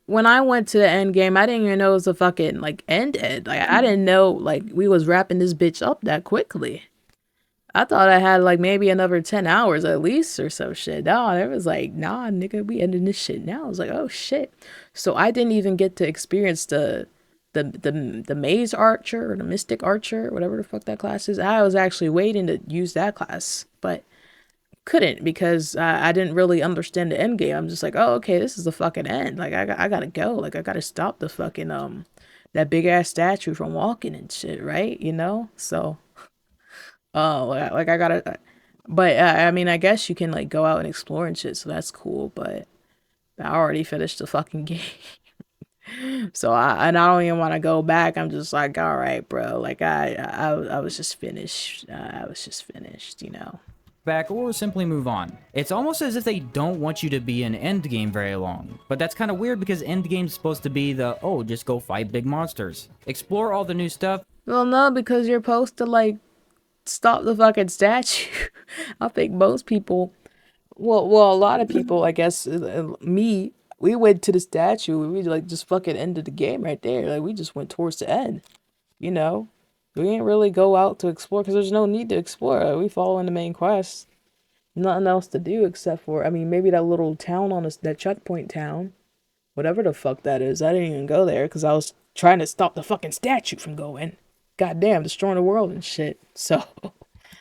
Speaker 2: when I went to the end game, I didn't even know it was a fucking like end. Like I didn't know like we was wrapping this bitch up that quickly. I thought I had like maybe another 10 hours at least or some shit. No, it was like, nah, nigga, we ending this shit now. I was like, oh shit. So I didn't even get to experience the maze archer or the mystic archer, whatever the fuck that class is. I was actually waiting to use that class, but couldn't because I didn't really understand the end game. I'm just like, oh, okay, this is the fucking end. Like I gotta go. Like I gotta stop the fucking that big ass statue from walking and shit, right? You know? So like I gotta, but I mean, I guess you can like go out and explore and shit, so that's cool. But I already finished the fucking game, so I don't even want to go back. I'm just like, all right, bro. Like I was just finished. I was just finished, you know.
Speaker 3: Back or simply move on. It's almost as if they don't want you to be in endgame very long. But that's kind of weird because endgame's supposed to be the, oh, just go fight big monsters. Explore all the new stuff.
Speaker 2: Well, no, because you're supposed to like stop the fucking statue. I think most people, well, a lot of people, I guess, me, we went to the statue and we like just fucking ended the game right there. Like we just went towards the end, you know. We didn't really go out to explore because there's no need to explore. Like, we follow in the main quest. Nothing else to do except for, I mean, maybe that little town on that checkpoint town, whatever the fuck that is. I didn't even go there because I was trying to stop the fucking statue from going. Goddamn, destroying the world and shit. So.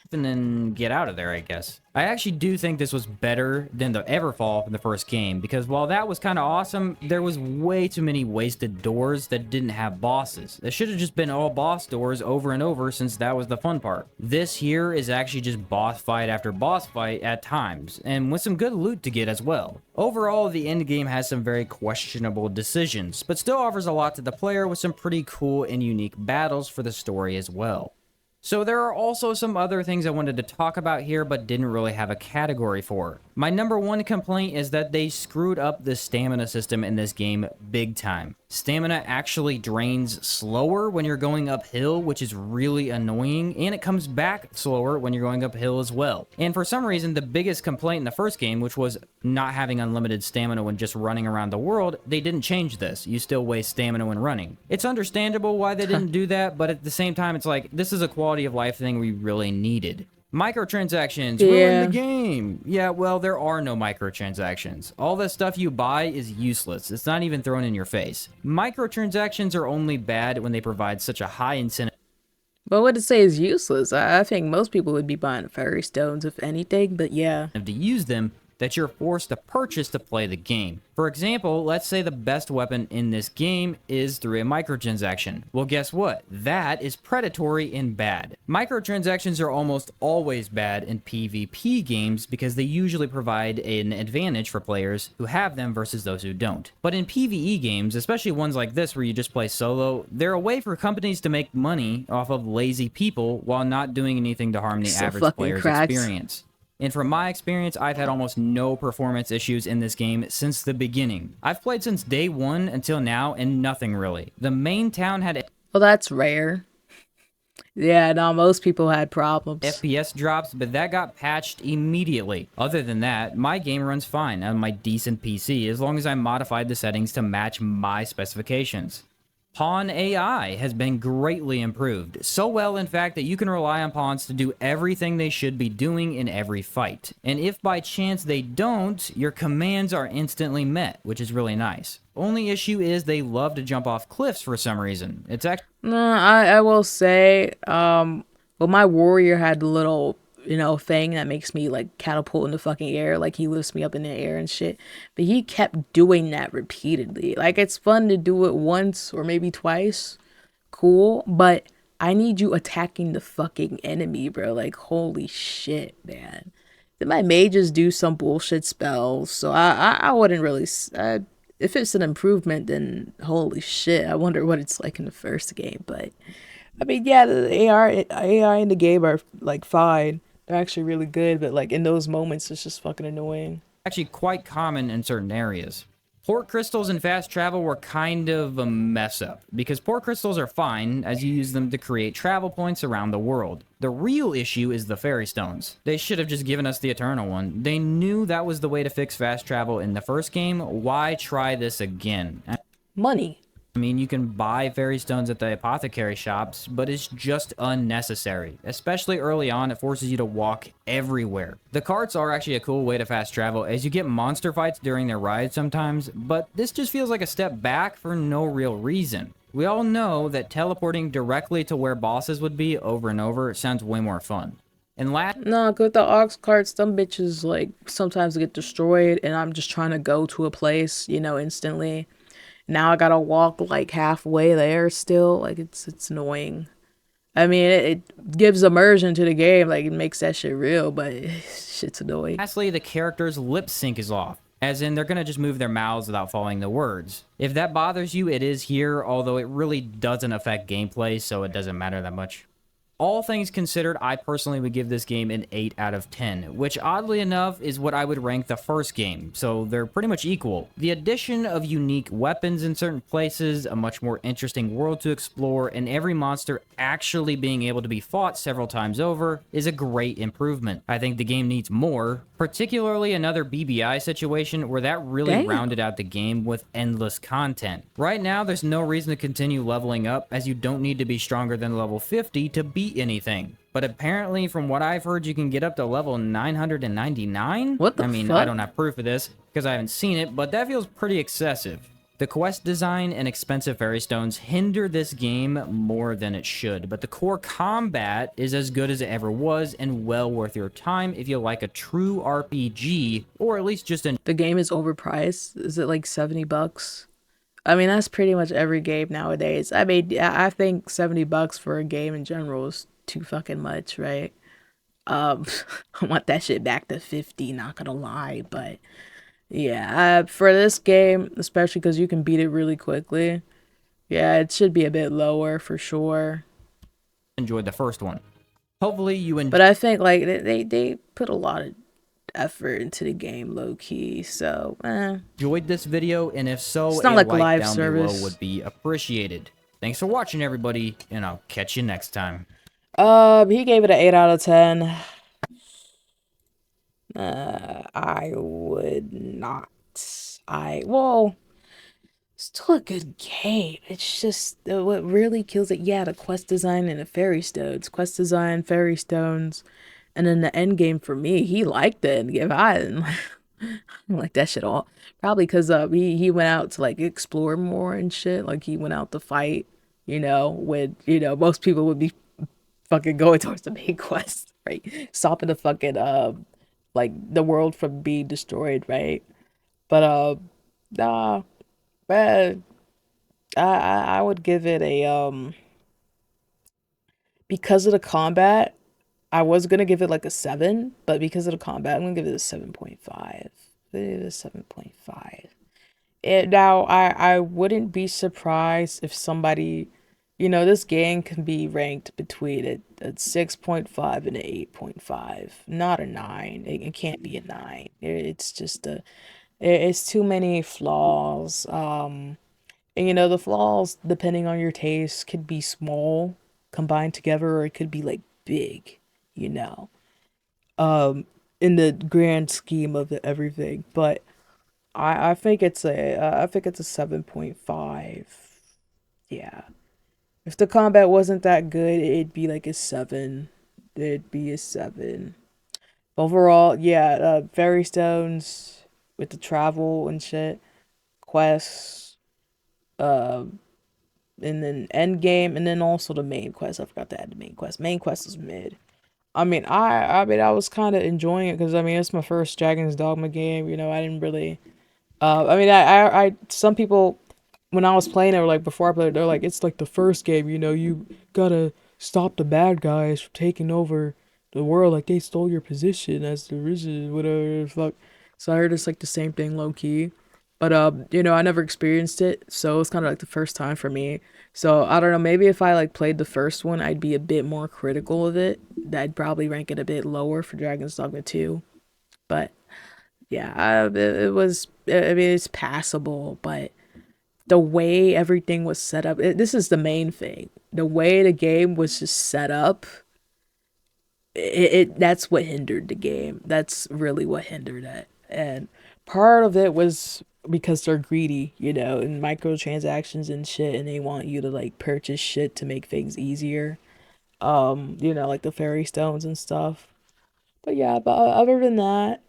Speaker 3: And then get out of there, I guess. I actually do think this was better than the Everfall in the first game, because while that was kind of awesome, there was way too many wasted doors that didn't have bosses. It should have just been all boss doors over and over, since that was the fun part. This here is actually just boss fight after boss fight at times, and with some good loot to get as well. Overall, the endgame has some very questionable decisions, but still offers a lot to the player with some pretty cool and unique battles for the story as well. So there are also some other things I wanted to talk about here but didn't really have a category for. My number one complaint is that they screwed up the stamina system in this game big time. Stamina actually drains slower when you're going uphill, which is really annoying, and it comes back slower when you're going uphill as well. And for some reason, the biggest complaint in the first game, which was not having unlimited stamina when just running around the world, they didn't change this. You still waste stamina when running. It's understandable why they didn't do that, but at the same time, it's like, this is a quality of life thing we really needed. Microtransactions ruin the game. Yeah, well, there are no microtransactions. All the stuff you buy is useless. It's not even thrown in your face. Microtransactions are only bad when they provide such a high incentive.
Speaker 2: But what to say is useless. I think most people would be buying fairy stones if anything, but yeah.
Speaker 3: To use them, that you're forced to purchase to play the game. For example, let's say the best weapon in this game is through a microtransaction. Well, guess what? That is predatory and bad. Microtransactions are almost always bad in PvP games because they usually provide an advantage for players who have them versus those who don't. But in PvE games, especially ones like this where you just play solo, they're a way for companies to make money off of lazy people while not doing anything to harm the average player's experience. And from my experience, I've had almost no performance issues in this game since the beginning. I've played since day one until now, and nothing really. The main town had...
Speaker 2: Well, that's rare. Yeah, no, most people had problems.
Speaker 3: FPS drops, but that got patched immediately. Other than that, my game runs fine on my decent PC as long as I modified the settings to match my specifications. Pawn AI has been greatly improved, so well in fact that you can rely on pawns to do everything they should be doing in every fight. And if by chance they don't, your commands are instantly met, which is really nice. Only issue is they love to jump off cliffs for some reason. It's actually...
Speaker 2: No, I will say, well, my warrior had a little, thing that makes me, like, catapult in the fucking air. Like, he lifts me up in the air and shit. But he kept doing that repeatedly. Like, it's fun to do it once or maybe twice. Cool. But I need you attacking the fucking enemy, bro. Like, holy shit, man. Then my mages do some bullshit spells. So I wouldn't really... if it's an improvement, then holy shit. I wonder what it's like in the first game. But, I mean, yeah, the AI in the game are, like, fine. They're actually really good, but like in those moments, it's just fucking annoying.
Speaker 3: Actually quite common in certain areas. Port crystals and fast travel were kind of a mess up, because port crystals are fine as you use them to create travel points around the world. The real issue is the fairy stones. They should have just given us the eternal one. They knew that was the way to fix fast travel in the first game. Why try this again?
Speaker 2: Money.
Speaker 3: I mean, you can buy fairy stones at the apothecary shops, but it's just unnecessary. Especially early on, it forces you to walk everywhere. The carts are actually a cool way to fast travel, as you get monster fights during their rides sometimes, but this just feels like a step back for no real reason. We all know that teleporting directly to where bosses would be over and over sounds way more fun. And
Speaker 2: no, with the ox carts, them bitches, like, sometimes get destroyed, and I'm just trying to go to a place, instantly. Now I gotta walk like halfway there still. Like, it's annoying. I mean, it gives immersion to the game. Like, it makes that shit real, but shit's annoying.
Speaker 3: Lastly, the character's lip sync is off. As in, they're gonna just move their mouths without following the words. If that bothers you, it is here, although it really doesn't affect gameplay, so it doesn't matter that much. All things considered, I personally would give this game an 8 out of 10, which oddly enough is what I would rank the first game, so they're pretty much equal. The addition of unique weapons in certain places, a much more interesting world to explore, and every monster actually being able to be fought several times over is a great improvement. I think the game needs more, particularly another BBI situation where that really rounded out the game with endless content. Right now, there's no reason to continue leveling up, as you don't need to be stronger than level 50 to beat anything. But apparently, from what I've heard, you can get up to level 999?
Speaker 2: What the fuck?
Speaker 3: I mean, I don't have proof of this, because I haven't seen it, but that feels pretty excessive. The quest design and expensive fairy stones hinder this game more than it should, but the core combat is as good as it ever was and well worth your time if you like a true RPG, or at least just an...
Speaker 2: The game is overpriced. Is it like $70? I mean, that's pretty much every game nowadays. I mean, I think $70 for a game in general is too fucking much, right? I want that shit back to 50, not gonna lie, but yeah, for this game, especially because you can beat it really quickly, yeah, it should be a bit lower for sure.
Speaker 3: Enjoyed the first one. Hopefully you enjoy.
Speaker 2: But I think like they put a lot of effort into the game, low key. So
Speaker 3: enjoyed this video, and if so,
Speaker 2: it's not
Speaker 3: a
Speaker 2: like
Speaker 3: like
Speaker 2: live
Speaker 3: down
Speaker 2: service
Speaker 3: below would be appreciated. Thanks for watching, everybody, and I'll catch you next time.
Speaker 2: He gave it an 8 out of 10. I would not. Well, still a good game. It's just what really kills it. Yeah, the quest design and the fairy stones. Quest design, fairy stones, and then the end game for me. He liked the end game. I didn't like that shit all. Probably because he went out to like explore more and shit. Like he went out to fight. When most people would be fucking going towards the main quest, right? Stopping the fucking like the world from being destroyed, right? But nah, but I would give it a because of the combat. I was gonna give it like a 7, but because of the combat, I'm gonna give it a 7.5. It is 7.5. Now, I wouldn't be surprised if somebody, this game can be ranked between a 6.5 and an 8.5, not a 9. It can't be a 9. It's just it's too many flaws. And the flaws, depending on your taste, could be small combined together, or it could be like big, you know, um, in the grand scheme of everything. But I think it's a 7.5. Yeah. If the combat wasn't that good, it'd be like a 7. It'd be a 7. Overall, yeah, fairy stones with the travel and shit, quests, uh, and then end game, and then also the main quest. I forgot to add the main quest. Main quest is mid. I was kind of enjoying it because it's my first Dragon's Dogma game. I didn't really. Some people, when I was playing it, or like before I played it, they're like, it's like the first game. You gotta stop the bad guys from taking over the world. Like they stole your position as the original, whatever the fuck. So I heard it's like the same thing, low key. But I never experienced it, so it was kind of like the first time for me. So I don't know, maybe if I like played the first one, I'd be a bit more critical of it. I'd probably rank it a bit lower for Dragon's Dogma 2. But yeah, it was. It's passable, but the way everything was set up. This is the main thing. The way the game was just set up. That's what hindered the game. That's really what hindered it. And part of it was because they're greedy, and microtransactions and shit, and they want you to like purchase shit to make things easier. Like the fairy stones and stuff. But yeah, but other than that,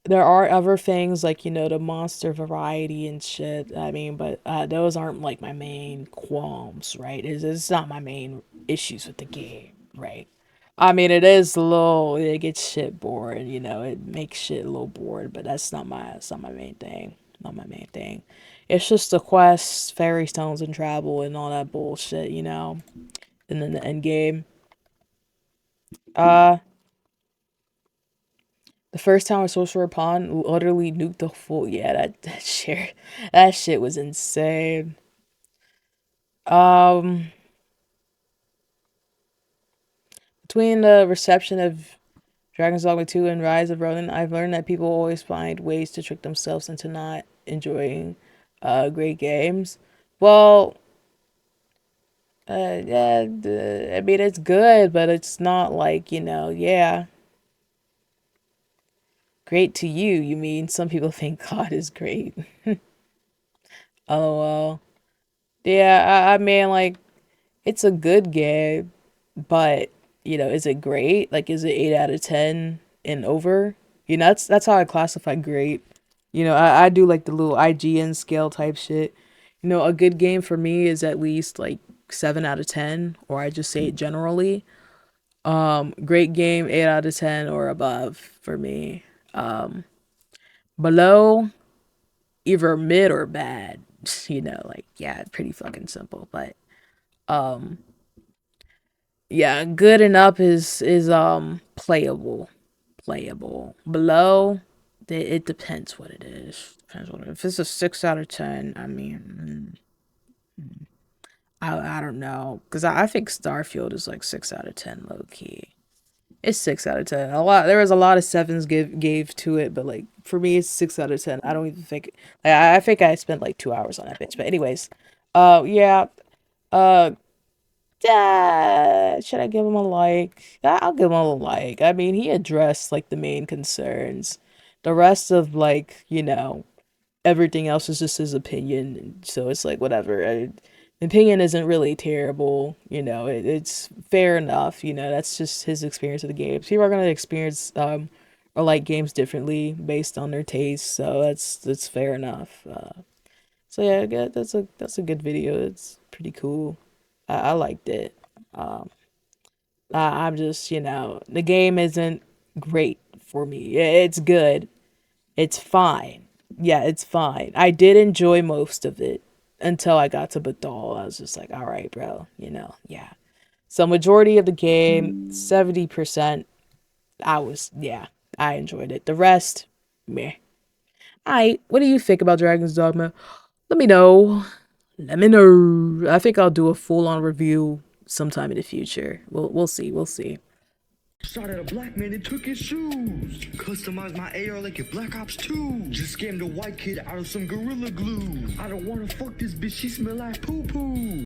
Speaker 2: there are other things like, the monster variety and shit. But those aren't like my main qualms, right? It's not my main issues with the game, right? It is a little, it gets shit bored, it makes shit a little bored, but that's not my main thing. Not my main thing. It's just the quests, fairy stones, and travel and all that bullshit, and then the end game. Uh, The first time I Sorcerer Pond literally nuked the full. Yeah, that shit was insane. Um, between the reception of Dragon's Dogma 2 and Rise of Ronin, I've learned that people always find ways to trick themselves into not enjoying great games. Well, yeah, it's good, but it's not like, yeah, great to you. You mean some people think God is great. LOL. Yeah, like, it's a good game, but is it great? Like, is it 8 out of 10 and over? That's how I classify great. I do like the little IGN scale type shit. A good game for me is at least like 7 out of 10, or I just say it generally. Great game, 8 out of 10 or above for me. Below, either mid or bad. Like, yeah, pretty fucking simple. But um yeah, good and up is playable. Playable. Below, it depends what it is. Depends what if it's a 6 out of 10. I don't know, because I think Starfield is like 6 out of 10 low key. It's 6 out of 10. There was a lot of sevens gave to it, but like for me, it's 6 out of 10. I don't even think. I think I spent like 2 hours on that bitch. But anyways, yeah. Uh, should I give him a like? I'll give him a like. He addressed like the main concerns. The rest of like, everything else is just his opinion. So it's like whatever. Opinion isn't really terrible. It's fair enough. That's just his experience of the games. People are gonna experience or like games differently based on their taste. So that's fair enough. So yeah, that's a good video. It's pretty cool. I liked it. Um, I'm just, the game isn't great for me. It's good. It's fine. Yeah, it's fine. I did enjoy most of it until I got to Badal. I was just like, all right, bro, yeah. So majority of the game, 70%, I enjoyed it. The rest, meh. Alright, what do you think about Dragon's Dogma? Let me know. Let me know. I think I'll do a full-on review sometime in the future. We'll see. We'll see.
Speaker 4: Shot at a black man and took his shoes. Customized my AR like a Black Ops 2. Just scammed a white kid out of some Gorilla Glue. I don't wanna fuck this bitch, she smell like poo-poo.